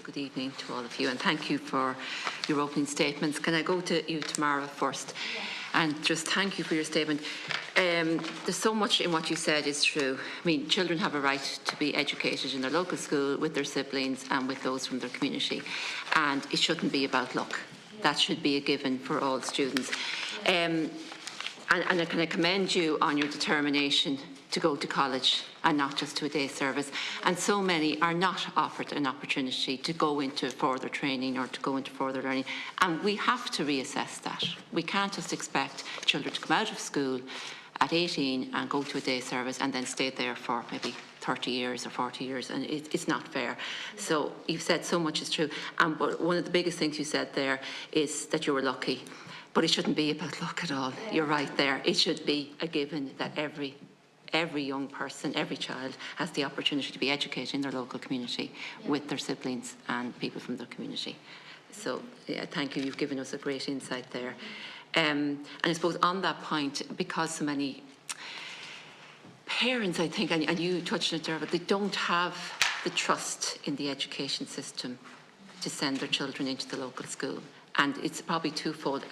good evening to all of you, and thank you for your opening statements. Can I go to you, Tamara, first? And just thank you for your statement. There's so much in what you said is true. I mean, children have a right to be educated in their local school with their siblings and with those from their community, and it shouldn't be about luck. That should be a given for all students. And can I commend you on your determination to go to college and not just to a day service. And so many are not offered an opportunity to go into further training or to go into further learning. And we have to reassess that. We can't just expect children to come out of school at 18 and go to a day service and then stay there for maybe 30 years or 40 years, and it's not fair. So you've said so much is true. And one of the biggest things you said there is that you were lucky. But it shouldn't be about luck at all. You're right there. It should be a given that every young person, every child has the opportunity to be educated in their local community with their siblings and people from their community. So yeah, thank you. You've given us a great insight there. And I suppose on that point, because so many parents, I think, and you touched on it there, but they don't have the trust in the education system to send their children into the local school. And it's probably twofold.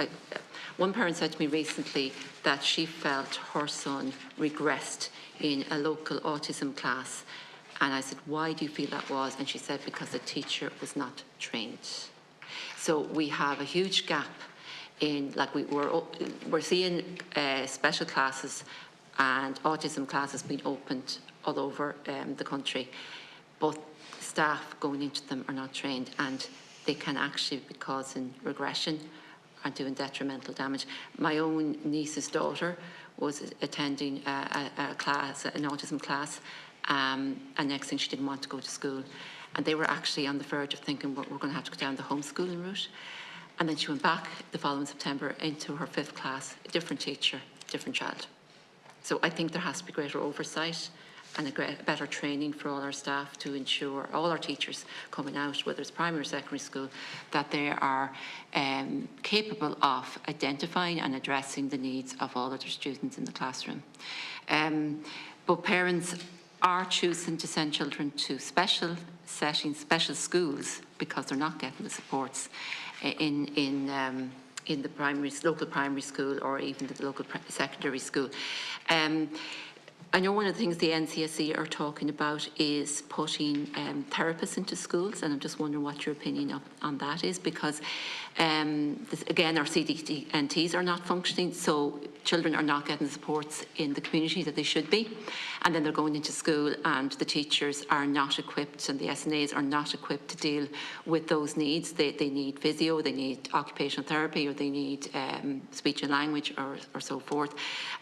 One parent said to me recently that she felt her son regressed in a local autism class. And I said, why do you feel that was? And she said, because the teacher was not trained. So we have a huge gap in, like we're seeing special classes and autism classes being opened all over the country. But staff going into them are not trained, and they can actually be causing regression and doing detrimental damage. My own niece's daughter was attending a class, an autism class, and next thing she didn't want to go to school. And they were actually on the verge of thinking, we're going to have to go down the homeschooling route. And then she went back the following September into her 5th class, a different teacher, different child. So I think there has to be greater oversight and a better training for all our staff to ensure, all our teachers coming out, whether it's primary or secondary school, that they are capable of identifying and addressing the needs of all of their students in the classroom. But parents are choosing to send children to special settings, special schools, because they're not getting the supports in the local primary school or even the local secondary school. I know one of the things the NCSE are talking about is putting therapists into schools, and I'm just wondering what your opinion on that is, because again, our CDNTs are not functioning, so children are not getting the supports in the community that they should be, and then they're going into school and the teachers are not equipped and the SNAs are not equipped to deal with those needs. They need physio, they need occupational therapy, or they need speech and language or so forth.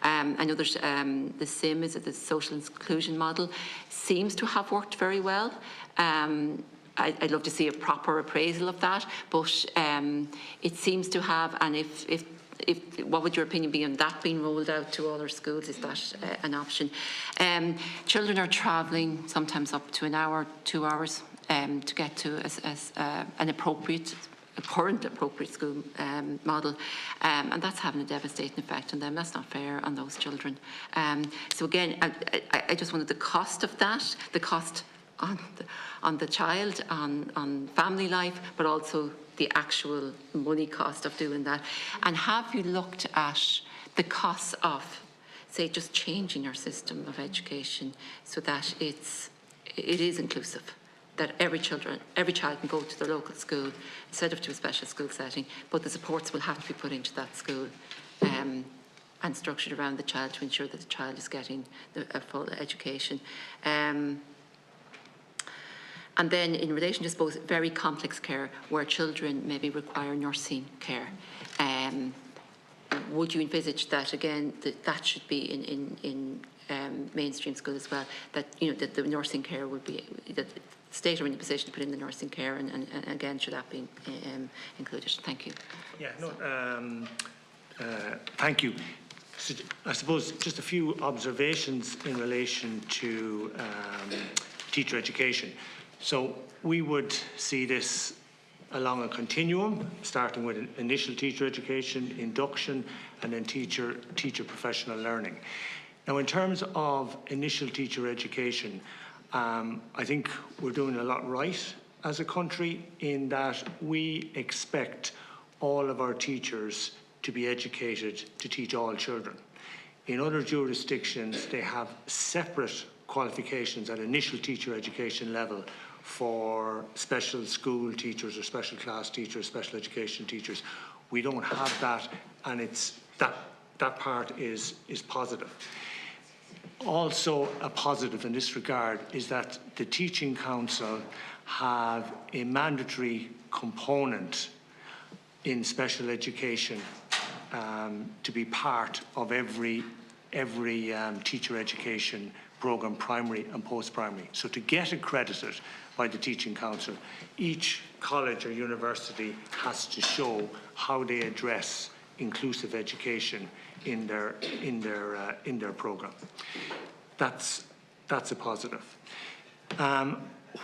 I know there's the SIM, is it the social inclusion model, seems to have worked very well. I'd love to see a proper appraisal of that, but it seems to have, and if what would your opinion be on that being rolled out to all our schools? Is that an option? Children are travelling sometimes up to an hour, 2 hours to get to an appropriate, a current appropriate school model, and that's having a devastating effect on them. That's not fair on those children. So again, I just wanted the cost of that, the cost on the child, on family life, but also the actual money cost of doing that. And have you looked at the costs of, say, just changing our system of education so that it is inclusive, that every child can go to their local school instead of to a special school setting, but the supports will have to be put into that school and structured around the child to ensure that the child is getting a full education. And then in relation to, suppose, very complex care where children maybe require nursing care, would you envisage that, again, that should be in mainstream school as well, that, you know, that the nursing care would be, that the state are in a position to put in the nursing care, and again, should that be included? Thank you. Yeah, no, thank you. So I suppose just a few observations in relation to teacher education. So we would see this along a continuum, starting with initial teacher education, induction, and then teacher professional learning. Now, in terms of initial teacher education, I think we're doing a lot right. as a country in that we expect all of our teachers to be educated to teach all children. In other jurisdictions, they have separate qualifications at initial teacher education level for special school teachers or special class teachers, special education teachers. We don't have that, and it's that part is positive. Also a positive in this regard is that the Teaching Council have a mandatory component in special education to be part of every teacher education programme, primary and post-primary. So to get accredited by the Teaching Council, each college or university has to show how they address inclusive education in their programme. That's a positive.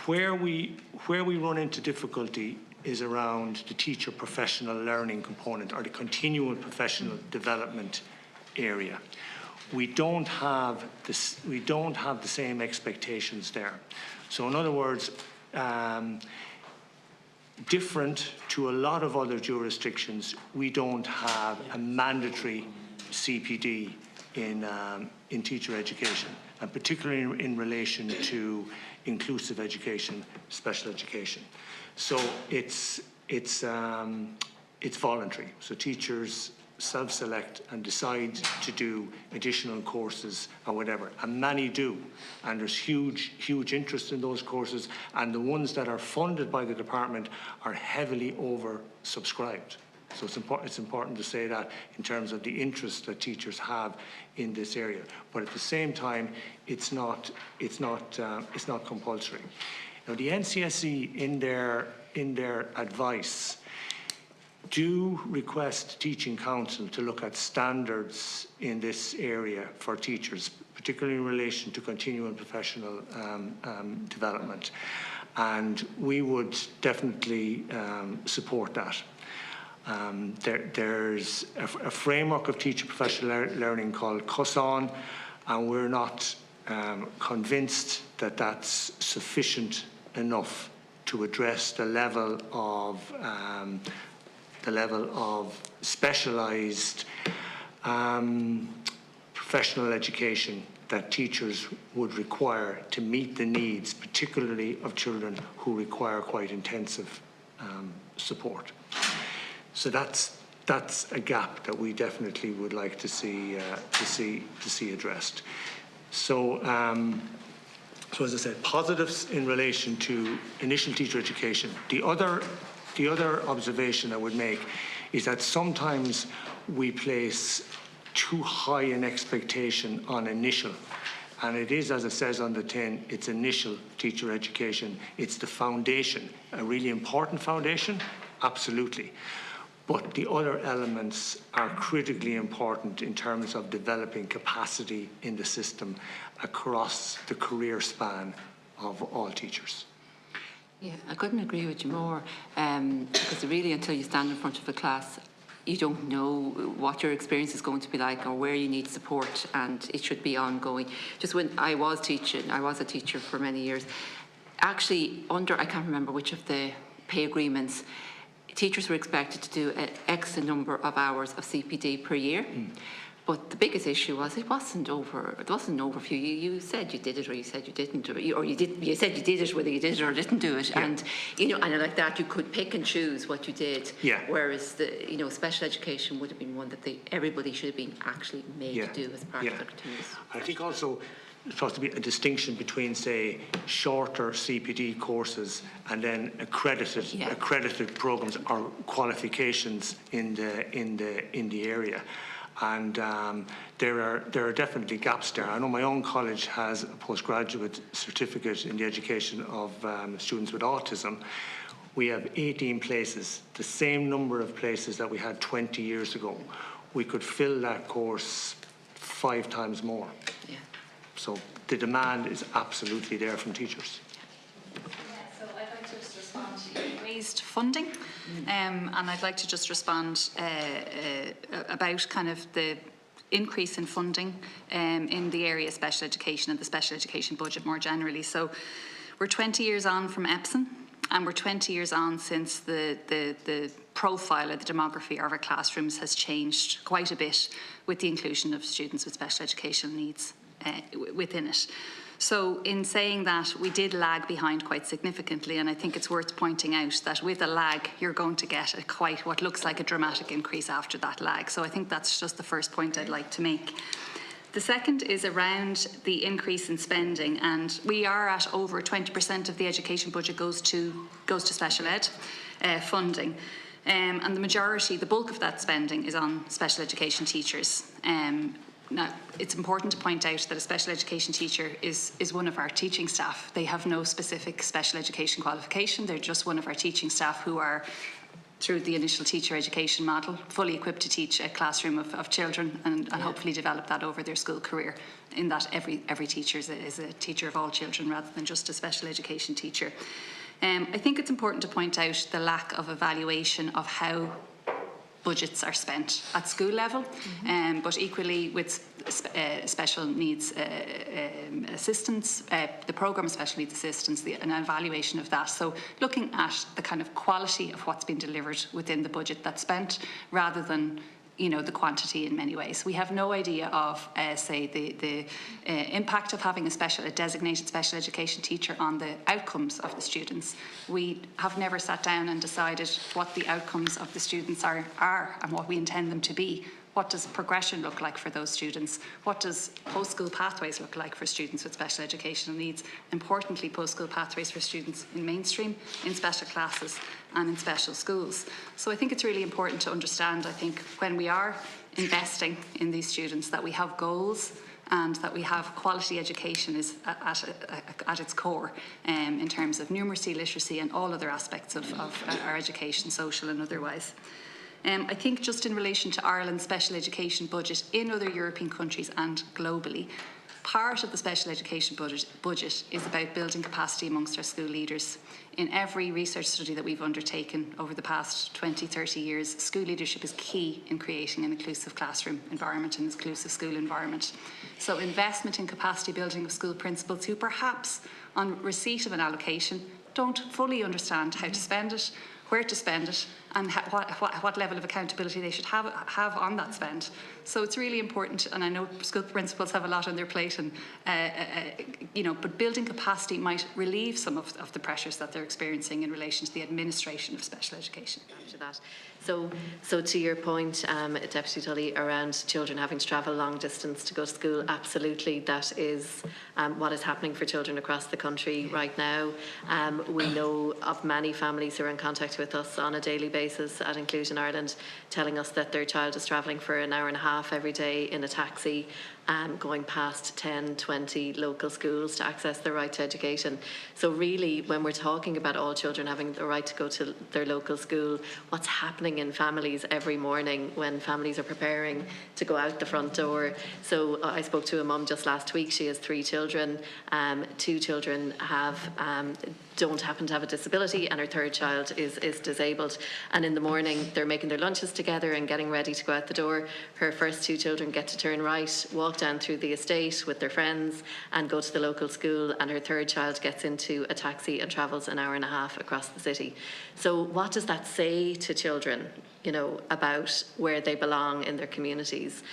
Where we run into difficulty is around the teacher professional learning component, or the continual professional development area. We don't have the same expectations there. So in other words, different to a lot of other jurisdictions, we don't have a mandatory CPD in teacher education, and particularly in relation to inclusive education, special education. So it's voluntary. So teachers self-select and decide to do additional courses or whatever, and many do, and there's huge interest in those courses, and the ones that are funded by the department are heavily oversubscribed. So it's important to say that in terms of the interest that teachers have in this area, but at the same time, it's not compulsory. Now, the NCSE in their advice do request Teaching Council to look at standards in this area for teachers, particularly in relation to continuing professional development, and we would definitely support that. There's a framework of teacher professional learning called CUSON, and we're not convinced that that's sufficient enough to address the level of specialised professional education that teachers would require to meet the needs, particularly of children who require quite intensive support. So that's a gap that we definitely would like to see addressed. So, so as I said, positives in relation to initial teacher education. The other observation I would make is that sometimes we place too high an expectation on initial. And it is, as it says on the tin, it's initial teacher education. It's the foundation, a really important foundation, absolutely. But the other elements are critically important in terms of developing capacity in the system across the career span of all teachers. Yeah, I couldn't agree with you more, because really until you stand in front of a class, you don't know what your experience is going to be like or where you need support, and it should be ongoing. Just when I was teaching, I was a teacher for many years, actually under, I can't remember which of the pay agreements, teachers were expected to do an X number of hours of CPD per year. But the biggest issue was it wasn't over a few. You said you did it, or you said you didn't do it, or you said you did it, whether you did it or didn't do it. Yeah. And and like that, you could pick and choose what you did. Yeah. Whereas the special education would have been one that everybody should have been actually made to do as part of their continuous. I think also there's supposed to be a distinction between, say, shorter CPD courses and then accredited programs or qualifications in the area. And there are definitely gaps there. I know my own college has a postgraduate certificate in the education of students with autism. We have 18 places, the same number of places that we had 20 years ago. We could fill that course 5 times more. Yeah. So the demand is absolutely there from teachers. So I'd like to just respond to you raised funding, and I'd like to just respond about kind of the increase in funding in the area of special education and the special education budget more generally. So we're 20 years on from EPSN, And we're 20 years on since the profile of the demography of our classrooms has changed quite a bit with the inclusion of students with special educational needs within it. So in saying that, we did lag behind quite significantly, and I think it's worth pointing out that with a lag, you're going to get quite what looks like a dramatic increase after that lag. So I think that's just the first point I'd like to make. The second is around the increase in spending, and we are at over 20% of the education budget goes to special ed funding. And the majority, the bulk of that spending is on special education teachers. Now, it's important to point out that a special education teacher is one of our teaching staff. They have no specific special education qualification. They're just one of our teaching staff who are, through the initial teacher education model, fully equipped to teach a classroom of children and hopefully develop that over their school career, in that every teacher is a teacher of all children rather than just a special education teacher. I think it's important to point out the lack of evaluation of how budgets are spent at school level, but equally with special needs assistance, the programme of special needs assistance, an evaluation of that. So looking at the kind of quality of what's been delivered within the budget that's spent, rather than the quantity in many ways. We have no idea of, say, the impact of having a designated special education teacher on the outcomes of the students. We have never sat down and decided what the outcomes of the students are and what we intend them to be. What does progression look like for those students? What does post-school pathways look like for students with special educational needs? Importantly, post-school pathways for students in mainstream, in special classes and in special schools. So I think it's really important to understand, I think, when we are investing in these students, that we have goals and that we have quality education is at its core in terms of numeracy, literacy and all other aspects of our education, social and otherwise. I think just in relation to Ireland's special education budget in other European countries and globally, part of the special education budget is about building capacity amongst our school leaders. In every research study that we've undertaken over the past 20, 30 years, school leadership is key in creating an inclusive classroom environment and inclusive school environment. So investment in capacity building of school principals who perhaps on receipt of an allocation don't fully understand how to spend it, where to spend it, and what level of accountability they should have on that spend. So it's really important, and I know school principals have a lot on their plate, and but building capacity might relieve some of the pressures that they're experiencing in relation to the administration of special education. After that. So to your point, Deputy Tully, around children having to travel long distance to go to school, absolutely, that is what is happening for children across the country right now. We know of many families who are in contact with us on a daily basis at Inclusion Ireland, telling us that their child is travelling for an hour and a half every day in a taxi, going past 10, 20 local schools to access their right to education. So really, when we're talking about all children having the right to go to their local school, what's happening in families every morning when families are preparing to go out the front door. So I spoke to a mum just last week. She has 3 children. 2 children don't happen to have a disability, and her 3rd child is disabled. And in the morning, they're making their lunches together and getting ready to go out the door. Her first 2 children get to turn right, walk down through the estate with their friends and go to the local school, and her 3rd child gets into a taxi and travels an hour and a half across the city. So what does that say to children, about where they belong in their communities,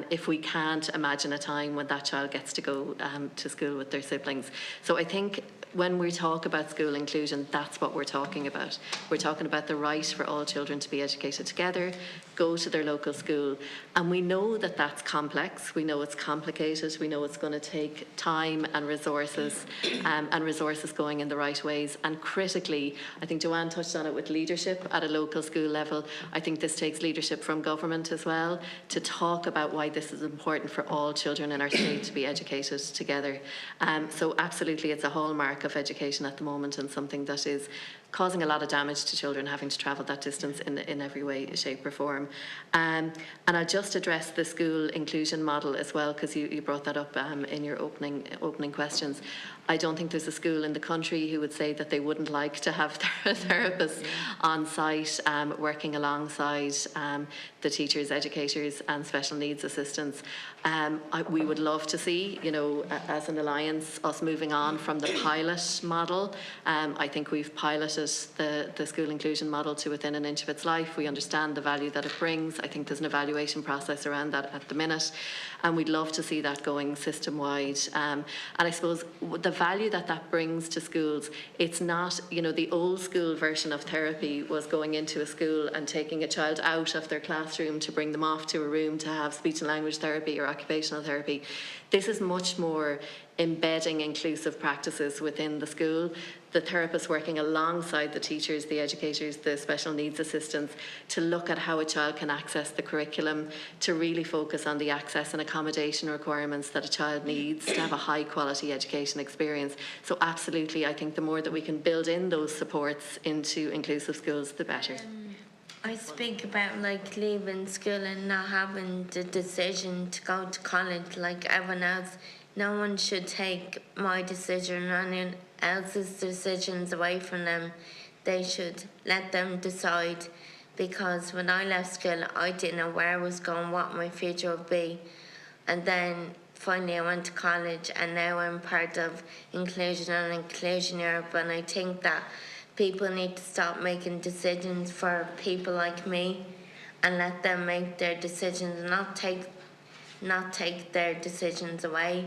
if we can't imagine a time when that child gets to go to school with their siblings? So I think when we talk about school inclusion, that's what we're talking about. We're talking about the right for all children to be educated together, go to their local school. And we know that that's complex. We know it's complicated. We know it's going to take time and resources going in the right ways. And critically, I think Joanne touched on it with leadership at a local school level. I think this takes leadership from government as well to talk about why this is important for all children in our state to be educated together. So absolutely, it's a hallmark of education at the moment, and something that is causing a lot of damage to children having to travel that distance in every way, shape or form. And I'll just address the school inclusion model as well, because you brought that up in your opening questions. I don't think there's a school in the country who would say that they wouldn't like to have their therapists on site working alongside the teachers, educators and special needs assistants. We would love to see, you know, as an alliance, us moving on from the pilot model. I think we've piloted the school inclusion model to within an inch of its life. We understand the value that it brings. I think there's an evaluation process around that at the minute, and we'd love to see that going system-wide. And I suppose the value that that brings to schools, it's not, you know, the old school version of therapy was going into a school and taking a child out of their classroom to bring them off to a room to have speech and language therapy or occupational therapy. This is much more embedding inclusive practices within the school. The therapists working alongside the teachers, the educators, the special needs assistants to look at how a child can access the curriculum, to really focus on the access and accommodation requirements that a child needs to have a high quality education experience. So absolutely, I think the more that we can build in those supports into inclusive schools, the better. I speak about like leaving school and not having the decision to go to college like everyone else. No one should take my decision or anyone else's decisions away from them. They should let them decide, because when I left school I didn't know where I was going, what my future would be, and then finally I went to college and now I'm part of Inclusion and Inclusion Europe, and I think that people need to stop making decisions for people like me and let them make their decisions, not take their decisions away.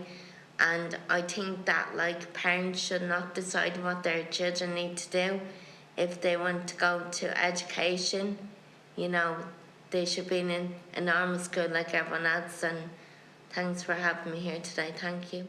And I think that like parents should not decide what their children need to do. If they want to go to education, you know, they should be in a normal school like everyone else. And thanks for having me here today. Thank you.